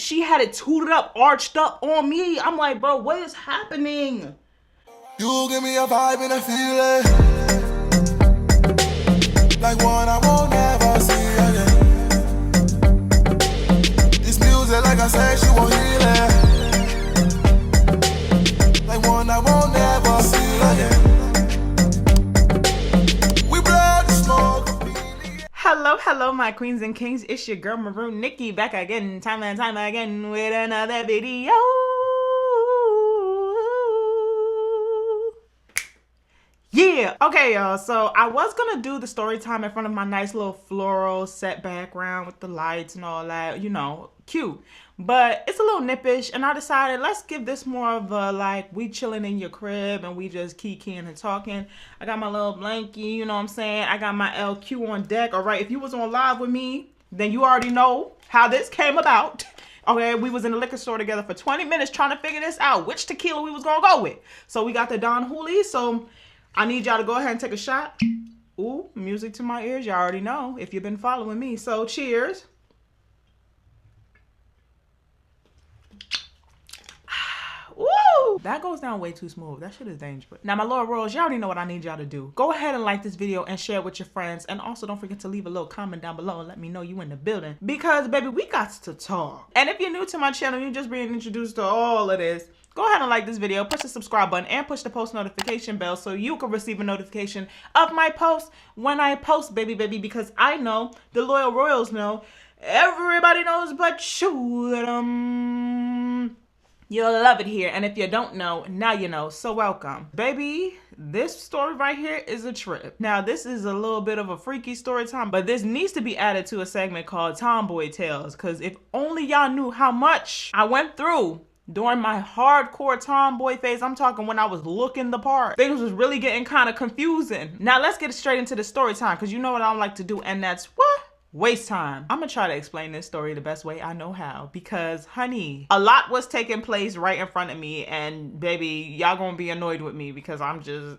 she had it tooted up, arched up on me. I'm like, bro, what is happening? You give me a vibe and a feeling like one I won't ever see again. This music, like I said, she won't heal it. Like one I won't ever see again. We blow the smoke. Hello, my queens and kings. It's your girl Maroon Nikki back again, time and time again with another video. Yeah, okay, y'all. So I was gonna do the story time in front of my nice little floral set background with the lights and all that, you know, cute. But it's a little nippish, and I decided let's give this more of a like we chilling in your crib and we just kikiing and talking. I got my little blankie, you know what I'm saying? I got my LQ on deck. All right, if you was on live with me, then you already know how this came about. Okay, we was in the liquor store together for 20 minutes trying to figure this out, which tequila we was gonna go with. So we got the Don Julio, so I need y'all to go ahead and take a shot. Ooh, music to my ears. Y'all already know if you've been following me. So cheers. Woo! That goes down way too smooth. That shit is dangerous. Now, my Lord Rolls, y'all already know what I need y'all to do. Go ahead and like this video and share it with your friends. And also don't forget to leave a little comment down below and let me know you in the building. Because, baby, we got to talk. And if you're new to my channel, you're just being introduced to all of this, go ahead and like this video, push the subscribe button, and push the post notification bell so you can receive a notification of my post when I post, baby, because I know, the loyal royals know, everybody knows but you that you'll love it here. And if you don't know, now you know. So welcome. Baby, this story right here is a trip. Now, this is a little bit of a freaky story time, but this needs to be added to a segment called Tomboy Tales, because if only y'all knew how much I went through during my hardcore tomboy phase. I'm talking when I was looking the part. Things was really getting kind of confusing. Now let's get straight into the story time, because you know what I don't like to do, and that's what? Waste time. I'm gonna try to explain this story the best way I know how, because honey, a lot was taking place right in front of me, and baby, y'all gonna be annoyed with me because I'm just,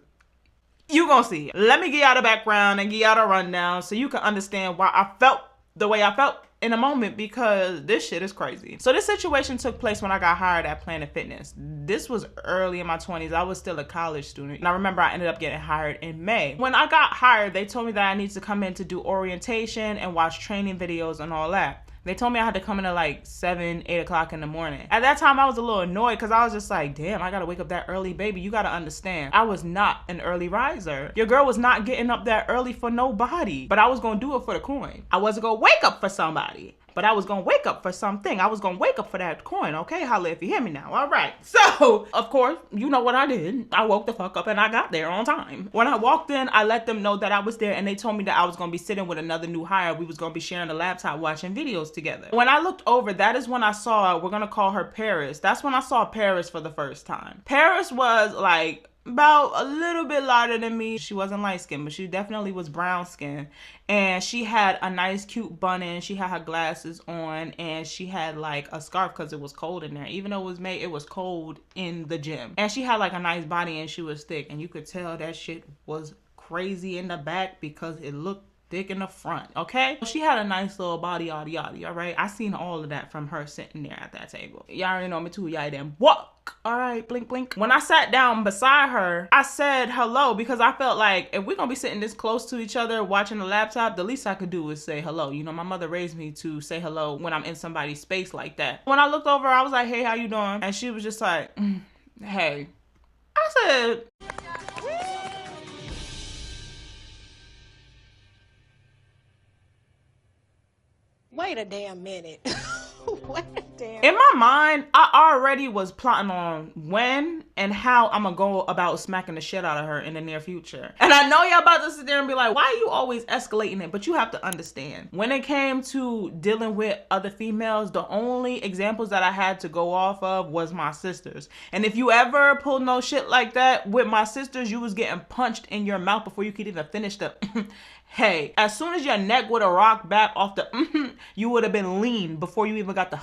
you gonna see. Let me give y'all the background and give y'all the rundown so you can understand why I felt the way I felt in a moment, because this shit is crazy. So this situation took place when I got hired at Planet Fitness. This was early in my 20s. I was still a college student. And I remember I ended up getting hired in May. When I got hired, they told me that I needed to come in to do orientation and watch training videos and all that. They told me I had to come in at like 7, 8 o'clock in the morning. At that time, I was a little annoyed because I was just like, damn, I gotta wake up that early, baby. You gotta understand, I was not an early riser. Your girl was not getting up that early for nobody, but I was gonna do it for the coin. I wasn't gonna wake up for somebody, but I was gonna wake up for something. I was gonna wake up for that coin, okay? Holla if you hear me now, all right. So, of course, you know what I did. I woke the fuck up and I got there on time. When I walked in, I let them know that I was there, and they told me that I was gonna be sitting with another new hire. We was gonna be sharing a laptop watching videos together. When I looked over, that is when I saw, we're gonna call her Paris. That's when I saw Paris for the first time. Paris was like about a little bit lighter than me. She wasn't light skinned, but she definitely was brown skinned. And she had a nice cute bun in. She had her glasses on, and she had like a scarf because it was cold in there. Even though it was cold in the gym. And she had like a nice body, and she was thick, and you could tell that shit was crazy in the back because it looked thick in the front, okay? She had a nice little body, yada yada, all right? I seen all of that from her sitting there at that table. Y'all already know me too, y'all didn't walk. All right, blink, blink. When I sat down beside her, I said hello, because I felt like if we're gonna be sitting this close to each other watching the laptop, the least I could do is say hello. You know, my mother raised me to say hello when I'm in somebody's space like that. When I looked over, I was like, hey, how you doing? And she was just like, hey. I said, wait a damn minute. Wait a damn. in my mind, I already was plotting on when and how I'm gonna go about smacking the shit out of her in the near future. And I know y'all about to sit there and be like, why are you always escalating it? But you have to understand, when it came to dealing with other females, the only examples that I had to go off of was my sisters. And if you ever pulled no shit like that with my sisters, you was getting punched in your mouth before you could even finish the hey. As soon as your neck would have rocked back off the you would have been lean before you even got the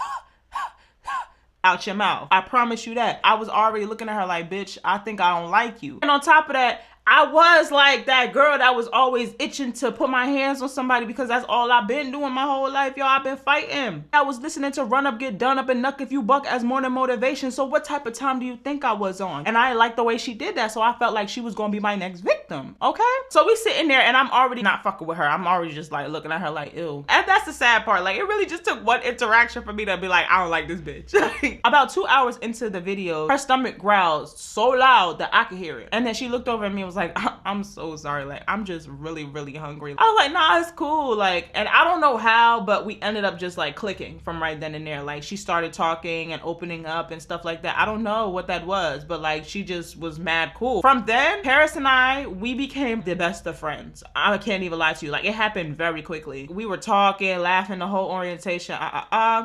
out your mouth. I promise you that. I was already looking at her like, bitch, I think I don't like you. And on top of that, I was like that girl that was always itching to put my hands on somebody because that's all I've been doing my whole life, y'all. I've been fighting. I was listening to Run Up, Get Done Up, and Nuck If You Buck as morning motivation. So what type of time do you think I was on? And I didn't like the way she did that, so I felt like she was gonna be my next victim, okay? So we sitting there and I'm already not fucking with her. I'm already just like looking at her like, ew. And that's the sad part. Like, it really just took one interaction for me to be like, I don't like this bitch. About 2 hours into the video, her stomach growls so loud that I could hear it. And then she looked over at me and was like, I'm so sorry. Like, I'm just really, really hungry. I was like, nah, it's cool. Like, and I don't know how, but we ended up just like clicking from right then and there. Like, she started talking and opening up and stuff like that. I don't know what that was, but like, she just was mad cool. From then, Paris and I, we became the best of friends. I can't even lie to you. Like, it happened very quickly. We were talking, laughing the whole orientation.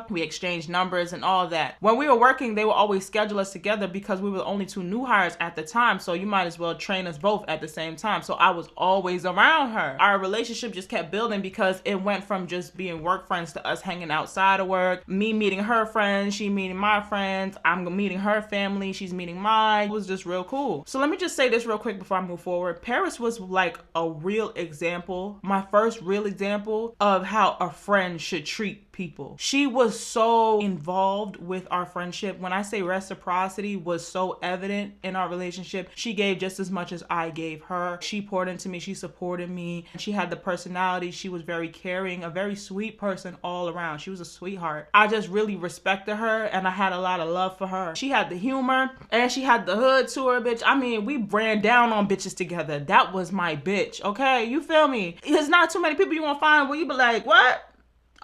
We exchanged numbers and all that. When we were working, they would always schedule us together because we were the only two new hires at the time. So you might as well train us both at the same time. So I was always around her. Our relationship just kept building because it went from just being work friends to us hanging outside of work, me meeting her friends, she meeting my friends, I'm meeting her family, she's meeting mine. It was just real cool. So let me just say this real quick before I move forward. Paris was like a real example, my first real example of how a friend should treat people. She was so involved with our friendship. When I say reciprocity was so evident in our relationship, she gave just as much as I gave her. She poured into me, she supported me. She had the personality, she was very caring, a very sweet person all around. She was a sweetheart. I just really respected her and I had a lot of love for her. She had the humor and she had the hood to her, bitch. I mean, we ran down on bitches together. That was my bitch, okay? You feel me? There's not too many people you gonna find where you be like, what?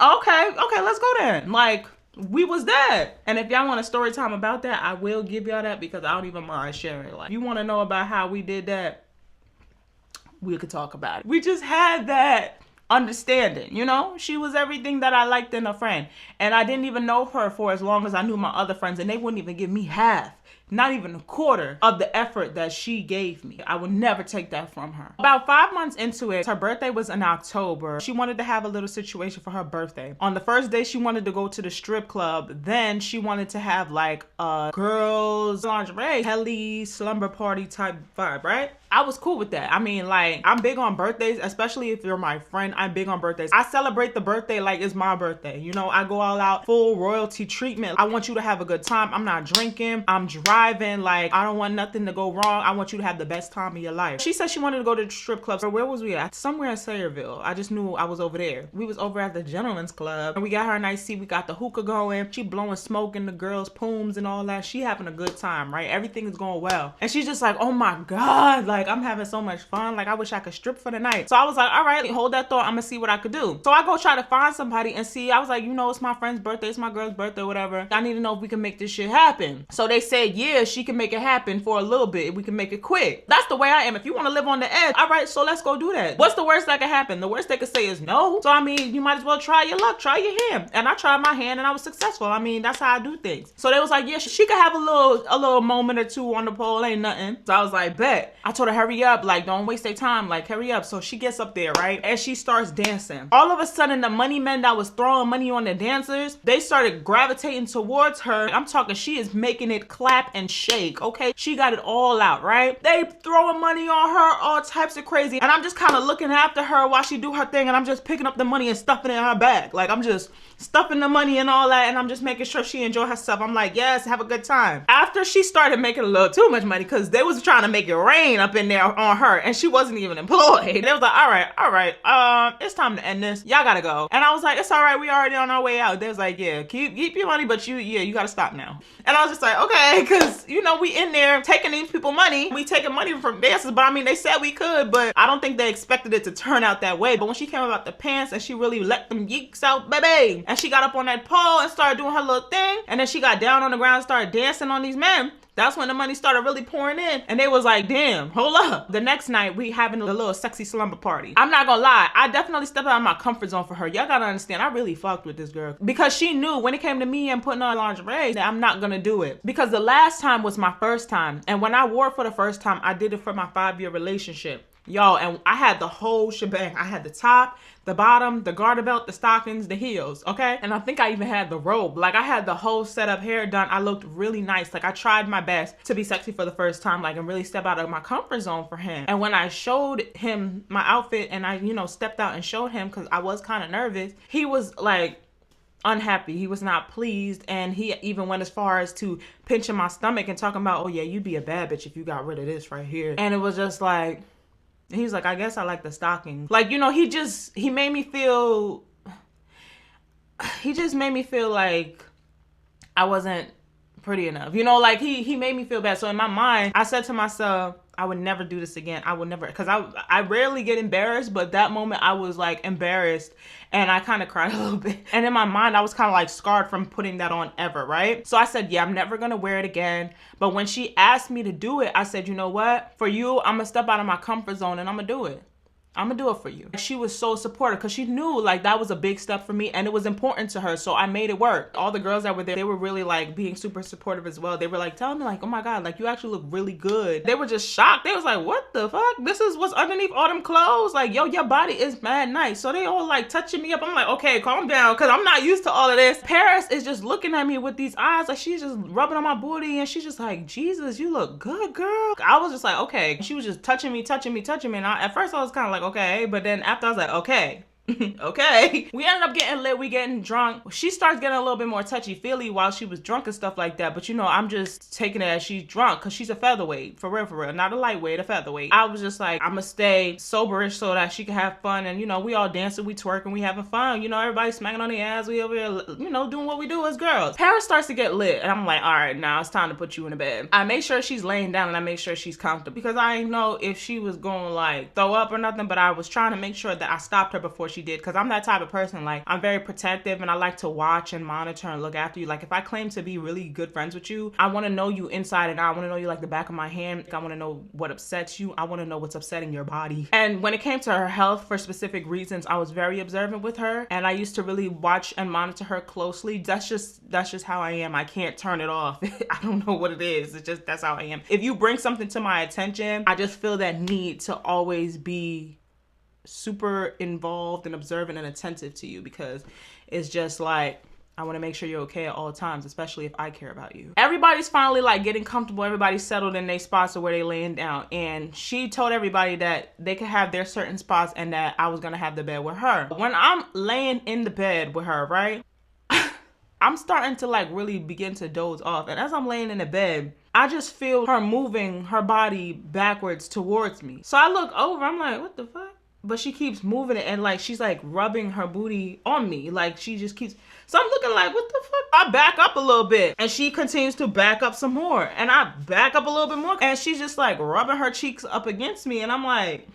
Okay, let's go then. Like, we was that. And if y'all want a story time about that, I will give y'all that because I don't even mind sharing. Like, you want to know about how we did that, we could talk about it. We just had that understanding, you know? She was everything that I liked in a friend. And I didn't even know her for as long as I knew my other friends, and they wouldn't even give me half. Not even a quarter of the effort that she gave me. I would never take that from her. About 5 months into it, her birthday was in October. She wanted to have a little situation for her birthday. On the first day, she wanted to go to the strip club. Then she wanted to have like a girls lingerie, heli slumber party type vibe, right? I was cool with that. I mean, like, I'm big on birthdays, especially if you're my friend. I'm big on birthdays. I celebrate the birthday like it's my birthday. You know, I go all out, full royalty treatment. I want you to have a good time. I'm not drinking. I'm driving. Like, I don't want nothing to go wrong. I want you to have the best time of your life. She said she wanted to go to the strip club. So where was we at? Somewhere in Sayreville. I just knew I was over there. We was over at the Gentleman's Club. And we got her a nice seat. We got the hookah going. She blowing smoke in the girls' pooms and all that. She having a good time, right? Everything is going well. And she's just like, oh my God. Like, I'm having so much fun. Like, I wish I could strip for the night. So I was like, all right, hold that thought. I'm gonna see what I could do. So I go try to find somebody and see. I was like, you know, it's my friend's birthday. It's my girl's birthday, whatever. I need to know if we can make this shit happen. So they said, yeah, she can make it happen for a little bit. We can make it quick. That's the way I am. If you want to live on the edge, all right, so let's go do that. What's the worst that could happen? The worst they could say is no. So I mean, you might as well try your luck, try your hand. And I tried my hand and I was successful. I mean, that's how I do things. So they was like, yeah, she could have a little moment or two on the pole, ain't nothing. So I was like, bet. I told her, hurry up, like, don't waste their time, like, hurry up. So she gets up there, right? And she starts dancing. All of a sudden, the money men that was throwing money on the dancers, they started gravitating towards her. I'm talking, she is making it clap and shake, okay? She got it all out, right? They throwing money on her, all types of crazy. And I'm just kind of looking after her while she do her thing, and I'm just picking up the money and stuffing it in her bag. Like, I'm just stuffing the money and all that, and I'm just making sure she enjoy herself. I'm like, yes, have a good time. After she started making a little too much money, because they was trying to make it rain up in there on her, and she wasn't even employed. They was like, all right, it's time to end this. Y'all gotta go. And I was like, it's all right, we already on our way out. They was like, yeah, keep your money, but you gotta stop now. And I was just like, okay, because, you know, we in there taking these people money. We taking money from dancers, but I mean, they said we could, but I don't think they expected it to turn out that way. But when she came about the pants and she really let them yeeks out, baby, and she got up on that pole and started doing her little thing, and then she got down on the ground and started dancing on these men, that's when the money started really pouring in. And they was like, damn, hold up. The next night, we having a little sexy slumber party. I'm not gonna lie, I definitely stepped out of my comfort zone for her. Y'all gotta understand, I really fucked with this girl. Because she knew when it came to me and putting on lingerie, that I'm not gonna do it. Because the last time was my first time. And when I wore it for the first time, I did it for my 5-year relationship. Yo, and I had the whole shebang. I had the top, the bottom, the garter belt, the stockings, the heels, okay? And I think I even had the robe. Like, I had the whole setup, hair done. I looked really nice. Like, I tried my best to be sexy for the first time, like, and really step out of my comfort zone for him. And when I showed him my outfit and I, you know, stepped out and showed him, because I was kind of nervous, he was, like, unhappy. He was not pleased, and he even went as far as to pinching my stomach and talking about, oh, yeah, you'd be a bad bitch if you got rid of this right here. And it was just like... He's like, I guess I like the stockings. Like, you know, he just made me feel like I wasn't pretty enough. You know, like he made me feel bad. So in my mind, I said to myself, I would never do this again. I would never, because I rarely get embarrassed, but that moment I was like embarrassed and I kind of cried a little bit. And in my mind, I was kind of like scarred from putting that on ever, right? So I said, yeah, I'm never gonna wear it again. But when she asked me to do it, I said, you know what? For you, I'm gonna step out of my comfort zone and I'm gonna do it. I'm gonna do it for you. She was so supportive because she knew like that was a big step for me and it was important to her. So I made it work. All the girls that were there, they were really like being super supportive as well. They were like telling me like, oh my God, like you actually look really good. They were just shocked. They was like, what the fuck? This is what's underneath all them clothes. Like, yo, your body is mad nice. So they all like touching me up. I'm like, okay, calm down. Cause I'm not used to all of this. Paris is just looking at me with these eyes. Like she's just rubbing on my booty and she's just like, Jesus, you look good, girl. I was just like, okay. She was just touching me. And at first I was kind of like, okay. But then after I was like, okay. Okay. We ended up getting lit, we getting drunk. She starts getting a little bit more touchy-feely while she was drunk and stuff like that. But you know, I'm just taking it as she's drunk because she's a featherweight. For real. Not a lightweight, a featherweight. I was just like, I'm gonna stay soberish so that she can have fun. And you know, we all dancing, we twerking, we having fun. You know, everybody smacking on the ass. We over here, you know, doing what we do as girls. Paris starts to get lit. And I'm like, all right, now it's time to put you in the bed. I make sure she's laying down and I make sure she's comfortable because I didn't know if she was going like throw up or nothing. But I was trying to make sure that I stopped her before she did because I'm that type of person. Like, I'm very protective and I like to watch and monitor and look after you. Like, if I claim to be really good friends with you, I want to know you inside and out. I want to know you like the back of my hand. I want to know what upsets you. I want to know what's upsetting your body. And when it came to her health for specific reasons, I was very observant with her and I used to really watch and monitor her closely. That's just how I am. I can't turn it off. I don't know what it is. It's just, that's how I am. If you bring something to my attention, I just feel that need to always be super involved and observant and attentive to you because it's just like I want to make sure you're okay at all times, especially if I care about you. Everybody's finally like getting comfortable. Everybody's settled in their spots or where they laying down. And she told everybody that they could have their certain spots and that I was going to have the bed with her. When I'm laying in the bed with her, right? I'm starting to like really begin to doze off. And as I'm laying in the bed, I just feel her moving her body backwards towards me. So I look over, I'm like, what the fuck? But she keeps moving it and like she's like rubbing her booty on me. Like she just keeps, so I'm looking like, what the fuck? I back up a little bit and she continues to back up some more and I back up a little bit more and she's just like rubbing her cheeks up against me and I'm like,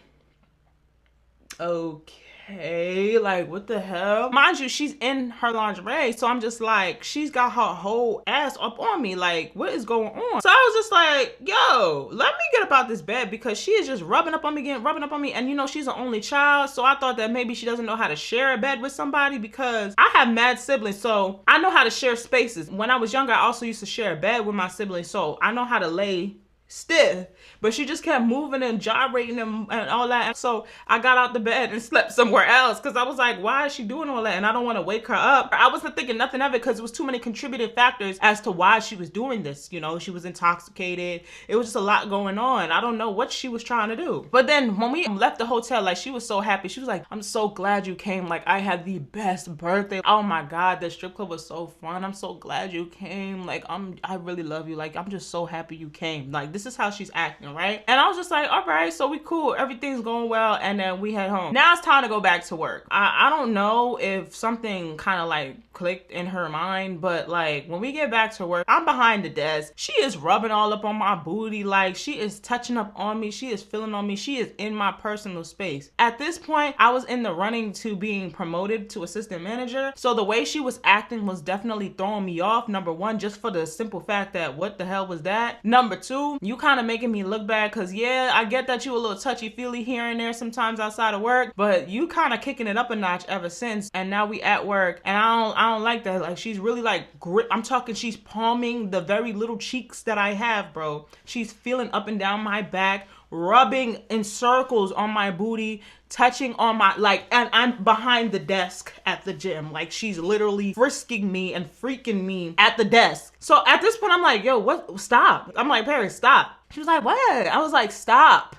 okay, like what the hell? Mind you, she's in her lingerie, so I'm just like, she's got her whole ass up on me, like what is going on? So I was just like, yo, let me get up out this bed because she is just rubbing up on me again, rubbing up on me, and you know she's an only child, so I thought that maybe she doesn't know how to share a bed with somebody because I have mad siblings, so I know how to share spaces. When I was younger, I also used to share a bed with my siblings, so I know how to lay stiff, but she just kept moving and gyrating and all that. And so I got out the bed and slept somewhere else because I was like, why is she doing all that? And I don't want to wake her up. I wasn't thinking nothing of it because it was too many contributing factors as to why she was doing this. You know, she was intoxicated. It was just a lot going on. I don't know what she was trying to do. But then when we left the hotel, like she was so happy. She was like, I'm so glad you came. Like I had the best birthday. Oh my God, the strip club was so fun. I'm so glad you came. Like I really love you. Like I'm just so happy you came. Like this is how she's acting, right? And I was just like, all right, so we cool, everything's going well, and then we head home. Now it's time to go back to work. I don't know if something kind of like clicked in her mind, but like when we get back to work, I'm behind the desk. She is rubbing all up on my booty, like she is touching up on me, she is feeling on me, she is in my personal space. At this point, I was in the running to being promoted to assistant manager, so the way she was acting was definitely throwing me off. Number one, just for the simple fact that what the hell was that? Number two, you kind of making me look bad because yeah, I get that you a little touchy-feely here and there sometimes outside of work, but you kind of kicking it up a notch ever since, and now we at work and I don't like that. Like she's really like I'm talking, she's palming the very little cheeks that I have, bro. She's feeling up and down my back, rubbing in circles on my booty, touching on my, like, and I'm behind the desk at the gym. Like, she's literally frisking me and freaking me at the desk. So at this point, I'm like, yo, what? Stop. I'm like, Paris, stop. She was like, what? I was like, stop.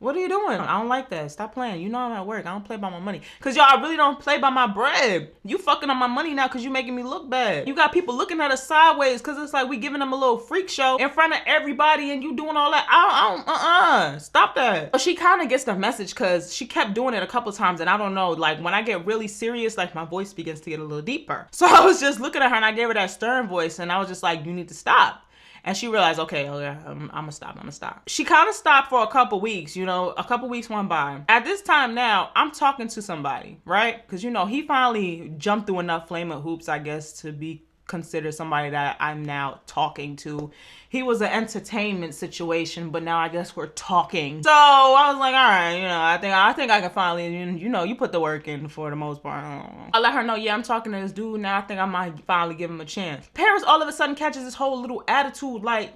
What are you doing? I don't like that. Stop playing. You know I'm at work. I don't play by my money. Cause y'all, I really don't play by my bread. You fucking on my money now cause you making me look bad. You got people looking at us sideways cause it's like we giving them a little freak show in front of everybody and you doing all that. Stop that. But she kind of gets the message cause she kept doing it a couple times and I don't know, like when I get really serious, like my voice begins to get a little deeper. So I was just looking at her and I gave her that stern voice and I was just like, you need to stop. And she realized, okay, I'm gonna stop. She kind of stopped for a couple weeks, you know, a couple weeks went by. At this time now, I'm talking to somebody, right? Because, you know, he finally jumped through enough flaming hoops, I guess, to be considered somebody that I'm now talking to. He was an entertainment situation, but now I guess we're talking. So I was like, all right, you know, I think I can finally, you know, you put the work in for the most part. I let her know, yeah, I'm talking to this dude now. I think I might finally give him a chance. Paris all of a sudden catches this whole little attitude, like,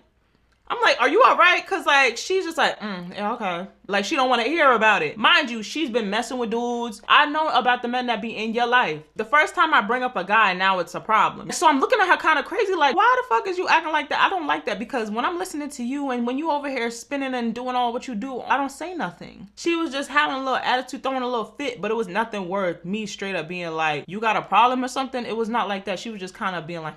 I'm like, are you all right? Cause like, she's just like, yeah, okay. Like she don't want to hear about it. Mind you, she's been messing with dudes. I know about the men that be in your life. The first time I bring up a guy, now it's a problem. So I'm looking at her kind of crazy, like, why the fuck is you acting like that? I don't like that because when I'm listening to you and when you over here spinning and doing all what you do, I don't say nothing. She was just having a little attitude, throwing a little fit, but it was nothing worth me straight up being like, you got a problem or something? It was not like that. She was just kind of being like,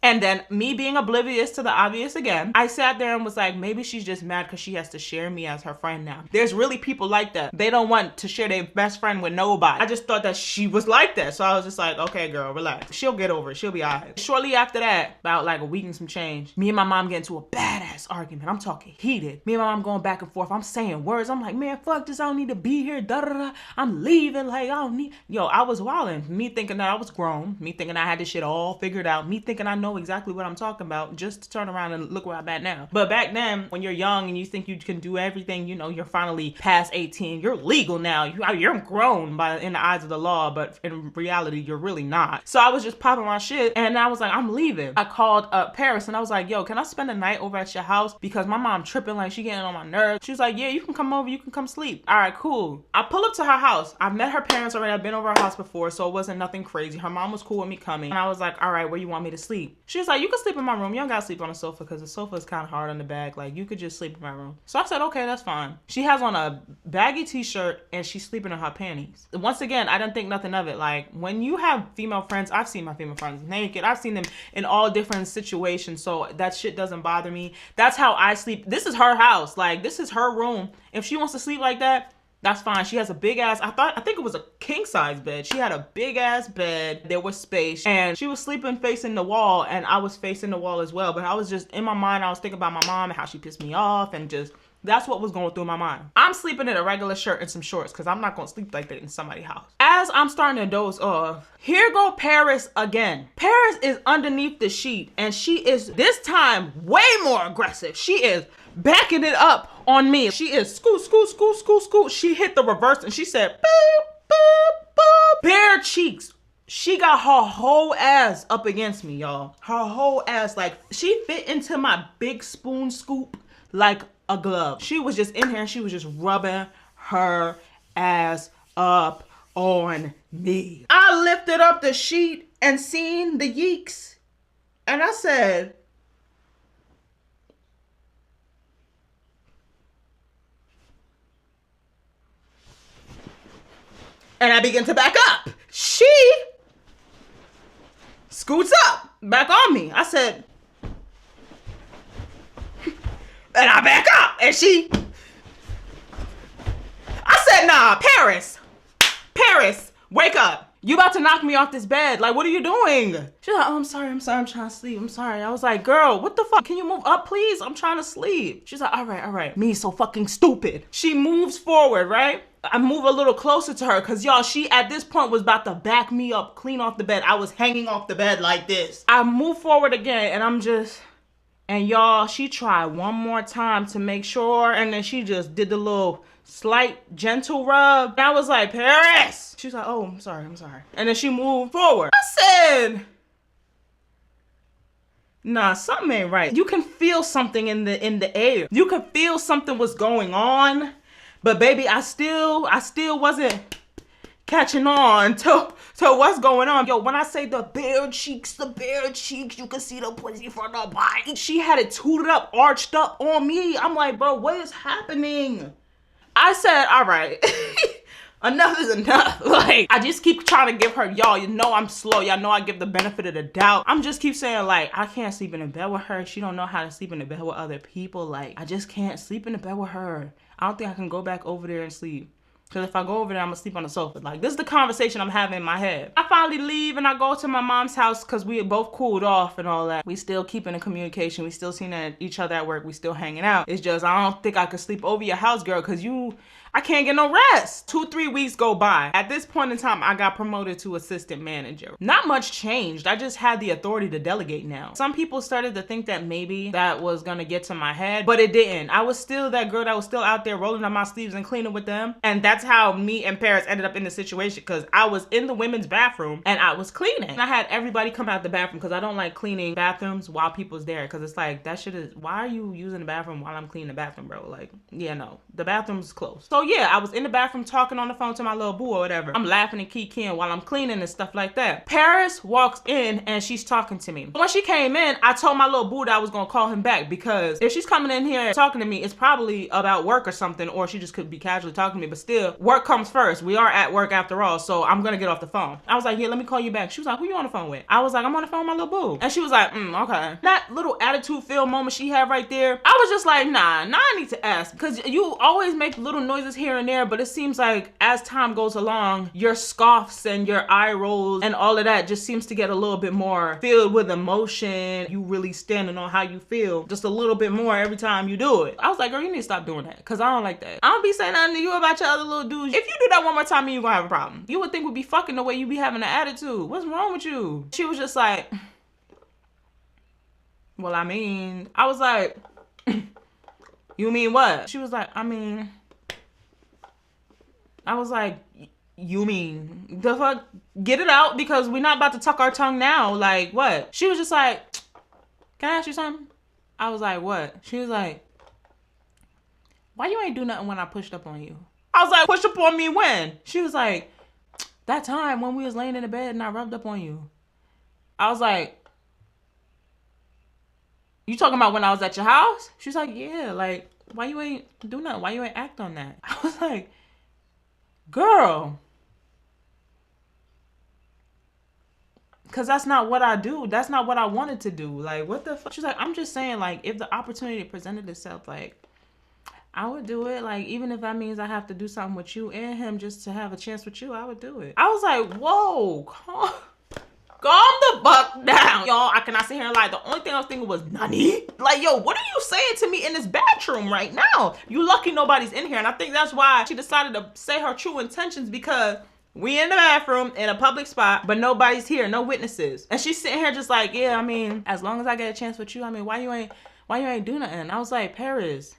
And then me being oblivious to the obvious again, I sat there and was like, maybe she's just mad because she has to share me as her friend now. There's really people like that. They don't want to share their best friend with nobody. I just thought that she was like that. So I was just like, okay, girl, relax. She'll get over it. She'll be all right. Shortly after that, about like a week and some change, me and my mom get into a badass argument. I'm talking heated. Me and my mom going back and forth. I'm saying words. I'm like, man, fuck this. I don't need to be here. Da da da. I'm leaving. Like, I don't need. Yo, I was wilding. Me thinking that I was grown. Me thinking I had this shit all figured out. Me thinking I know exactly what I'm talking about, just to turn around and look where I'm at now. But back then, when you're young and you think you can do everything, you know, you're finally past 18, you're legal now, you're grown in the eyes of the law, but in reality, you're really not. So I was just popping my shit and I was like, I'm leaving. I called up Paris and I was like, yo, can I spend the night over at your house? Because my mom tripping, like she getting on my nerves. She was like, yeah, you can come over, you can come sleep. All right, cool. I pull up to her house. I've met her parents already. I've been over her house before, so it wasn't nothing crazy. Her mom was cool with me coming. And I was like, all right, where you want me to sleep? She was like, you can sleep in my room. You don't gotta sleep on the sofa because the sofa is kind of hard on the back. Like, you could just sleep in my room. So I said, okay, that's fine. She has on a baggy t-shirt and she's sleeping in her panties. Once again, I didn't think nothing of it. Like, when you have female friends, I've seen my female friends naked. I've seen them in all different situations. So that shit doesn't bother me. That's how I sleep. This is her house. Like, this is her room. If she wants to sleep like that, that's fine. She has a big ass, I think it was a king size bed. She had a big ass bed. There was space and she was sleeping facing the wall and I was facing the wall as well. But I was just, in my mind, I was thinking about my mom and how she pissed me off and just, that's what was going through my mind. I'm sleeping in a regular shirt and some shorts because I'm not going to sleep like that in somebody's house. As I'm starting to doze off, here go Paris again. Paris is underneath the sheet and she is, this time, way more aggressive. She is backing it up on me. She is scoot, scoot, scoot, scoot, scoot. She hit the reverse and she said, boop, boop, boop. Bare cheeks. She got her whole ass up against me, y'all. Her whole ass, like, she fit into my big spoon scoop like a glove. She was just in here and she was just rubbing her ass up on me. I lifted up the sheet and seen the yeeks and I said, and I begin to back up. She scoots up, back on me. I said, and I back up. And she, I said, nah, Paris, wake up. You about to knock me off this bed. Like, what are you doing? She's like, oh, I'm sorry, I'm trying to sleep. I'm sorry. I was like, girl, what the fuck? Can you move up, please? I'm trying to sleep. She's like, all right. Me so fucking stupid. She moves forward, right? I move a little closer to her because y'all, she at this point was about to back me up clean off the bed. I was hanging off the bed like this. I move forward again and I'm just, and y'all, she tried one more time to make sure and then she just did the little slight gentle rub. And I was like, Paris. She's like, oh, I'm sorry. And then she moved forward. I said, Nah, something ain't right. You can feel something in the air. You can feel something was going on. But baby, I still wasn't catching on to what's going on. Yo, when I say the bare cheeks, you can see the pussy from the bite. She had it tooted up, arched up on me. I'm like, bro, what is happening? I said, all right, enough is enough. Like, I just keep trying to give her, y'all, you know I'm slow. Y'all know I give the benefit of the doubt. I'm just keep saying, like, I can't sleep in a bed with her. She don't know how to sleep in a bed with other people. Like, I just can't sleep in a bed with her. I don't think I can go back over there and sleep. Because if I go over there, I'm going to sleep on the sofa. Like, this is the conversation I'm having in my head. I finally leave and I go to my mom's house because we had both cooled off and all that. We still keeping in communication. We still seeing each other at work. We still hanging out. It's just, I don't think I could sleep over your house, girl, because I can't get no rest. 2-3 weeks go by. At this point in time, I got promoted to assistant manager. Not much changed. I just had the authority to delegate now. Some people started to think that maybe that was gonna get to my head, but it didn't. I was still that girl that was still out there rolling up my sleeves and cleaning with them. And that's how me and Paris ended up in the situation, because I was in the women's bathroom and I was cleaning. And I had everybody come out the bathroom because I don't like cleaning bathrooms while people's there, because it's like, that shit is, why are you using the bathroom while I'm cleaning the bathroom, bro? Like, yeah, no, the bathroom's closed. So yeah, I was in the bathroom talking on the phone to my little boo or whatever. I'm laughing and kikiing while I'm cleaning and stuff like that. Paris walks in and she's talking to me. When she came in, I told my little boo that I was gonna call him back, because if she's coming in here talking to me, it's probably about work or something, or she just could be casually talking to me, but still, work comes first. We are at work after all, so I'm gonna get off the phone. I was like, yeah, let me call you back. She was like, who you on the phone with? I was like, I'm on the phone with my little boo. And she was like, okay. That little attitude feel moment she had right there, I was just like, nah, I need to ask, because you always make little noises here and there, but it seems like as time goes along, your scoffs and your eye rolls and all of that just seems to get a little bit more filled with emotion. You really standing on how you feel just a little bit more every time you do it. I was like, girl, you need to stop doing that, because I don't like that. I don't be saying nothing to you about your other little dudes. If you do that one more time, you gonna have a problem. You would think we'd be fucking the way you be having an attitude. What's wrong with you? She was just like, well, I mean, I was like, you mean what? She was like, I was like, you mean the fuck? Get it out, because we're not about to tuck our tongue now. Like, what? She was just like, can I ask you something? I was like, what? She was like, why you ain't do nothing when I pushed up on you? I was like, push up on me when? She was like, that time when we was laying in the bed and I rubbed up on you. I was like, you talking about when I was at your house? She was like, yeah, like, why you ain't do nothing? Why you ain't act on that? I was like, girl, because that's not what I do. That's not what I wanted to do. Like, what the fuck? She's like, I'm just saying, like, if the opportunity presented itself, like, I would do it. Like, even if that means I have to do something with you and him just to have a chance with you, I would do it. I was like, whoa, calm the fuck down. Y'all, I cannot sit here and lie. The only thing I was thinking was, Nani? Like, yo, what are you saying to me in this bathroom right now? You lucky nobody's in here. And I think that's why she decided to say her true intentions, because we in the bathroom in a public spot, but nobody's here, no witnesses. And she's sitting here just like, yeah, I mean, as long as I get a chance with you, I mean, why you ain't do nothing? I was like, Paris,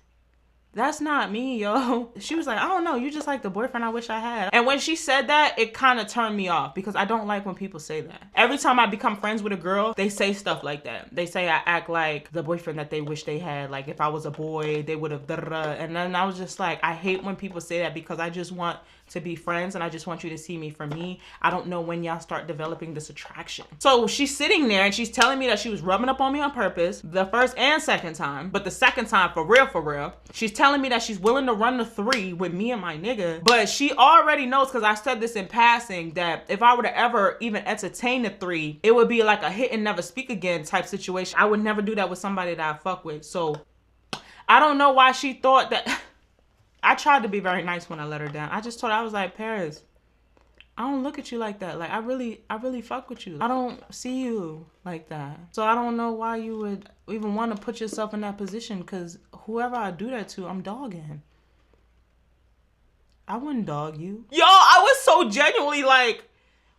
that's not me, yo. She was like, I don't know, you just like the boyfriend I wish I had. And when she said that, it kind of turned me off, because I don't like when people say that. Every time I become friends with a girl, they say stuff like that. They say I act like the boyfriend that they wish they had. Like, if I was a boy, they would have da-da-da. And then I was just like, I hate when people say that, because I just want to be friends and I just want you to see me for me. I don't know when y'all start developing this attraction. So she's sitting there and she's telling me that she was rubbing up on me on purpose the first and second time, but the second time for real, she's telling me that she's willing to run the 3 with me and my nigga, but she already knows, because I said this in passing, that if I were to ever even entertain the 3, it would be like a hit and never speak again type situation. I would never do that with somebody that I fuck with. So I don't know why she thought that. I tried to be very nice when I let her down. I just told her, I was like, Paris, I don't look at you like that. Like, I really fuck with you. I don't see you like that. So I don't know why you would even want to put yourself in that position, because whoever I do that to, I'm dogging. I wouldn't dog you. Yo, I was so genuinely like,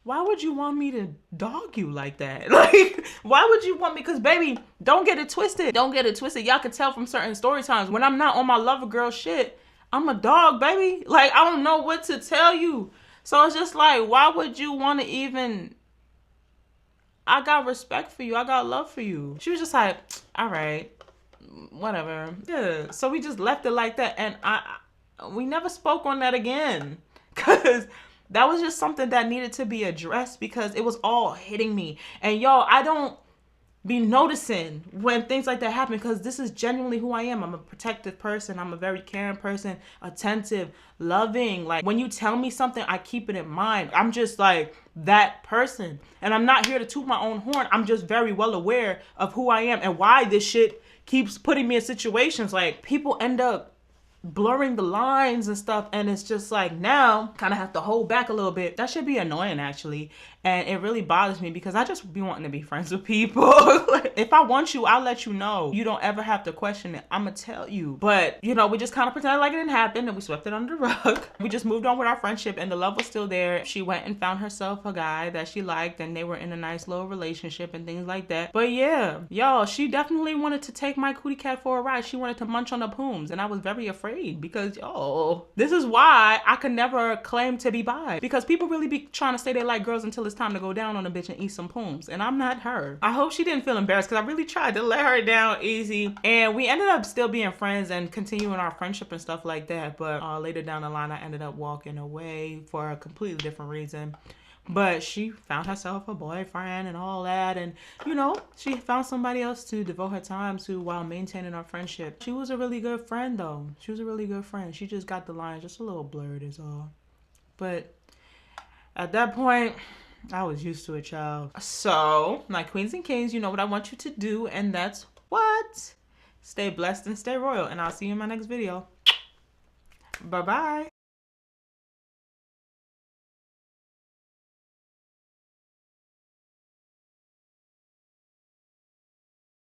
why would you want me to dog you like that? Like, why would you want me? Because, baby, don't get it twisted. Don't get it twisted. Y'all can tell from certain story times, when I'm not on my lover girl shit, I'm a dog, baby. Like, I don't know what to tell you. So it's just like, why would you want to even I got respect for you. I got love for you. She was just like, all right, whatever. Yeah. So we just left it like that. And we never spoke on that again. Cause that was just something that needed to be addressed because it was all hitting me. And yo, I don't be noticing when things like that happen because this is genuinely who I am. I'm a protective person. I'm a very caring person, attentive, loving. Like when you tell me something, I keep it in mind. I'm just like that person. And I'm not here to toot my own horn. I'm just very well aware of who I am and why this shit keeps putting me in situations. Like people end up blurring the lines and stuff, and it's just like now kind of have to hold back a little bit. That should be annoying actually, and it really bothers me because I just be wanting to be friends with people. If I want you, I'll let you know. You don't ever have to question it. I'ma tell you. But you know, we just kind of pretended like it didn't happen and we swept it under the rug. We just moved on with our friendship and the love was still there. She went and found herself a guy that she liked and they were in a nice little relationship and things like that. But yeah, y'all, she definitely wanted to take my cootie cat for a ride. She wanted to munch on the pooms and I was very afraid because this is why I could never claim to be bi, because people really be trying to say they like girls until it's time to go down on a bitch and eat some pooms, and I'm not her. I hope she didn't feel embarrassed because I really tried to let her down easy, and we ended up still being friends and continuing our friendship and stuff like that. But later down the line I ended up walking away for a completely different reason. But she found herself a boyfriend and all that. And, you know, she found somebody else to devote her time to while maintaining our friendship. She was a really good friend, though. She was a really good friend. She just got the lines just a little blurred is all. But at that point, I was used to it, child. So, my queens and kings, you know what I want you to do. And that's what? Stay blessed and stay royal. And I'll see you in my next video. Bye-bye.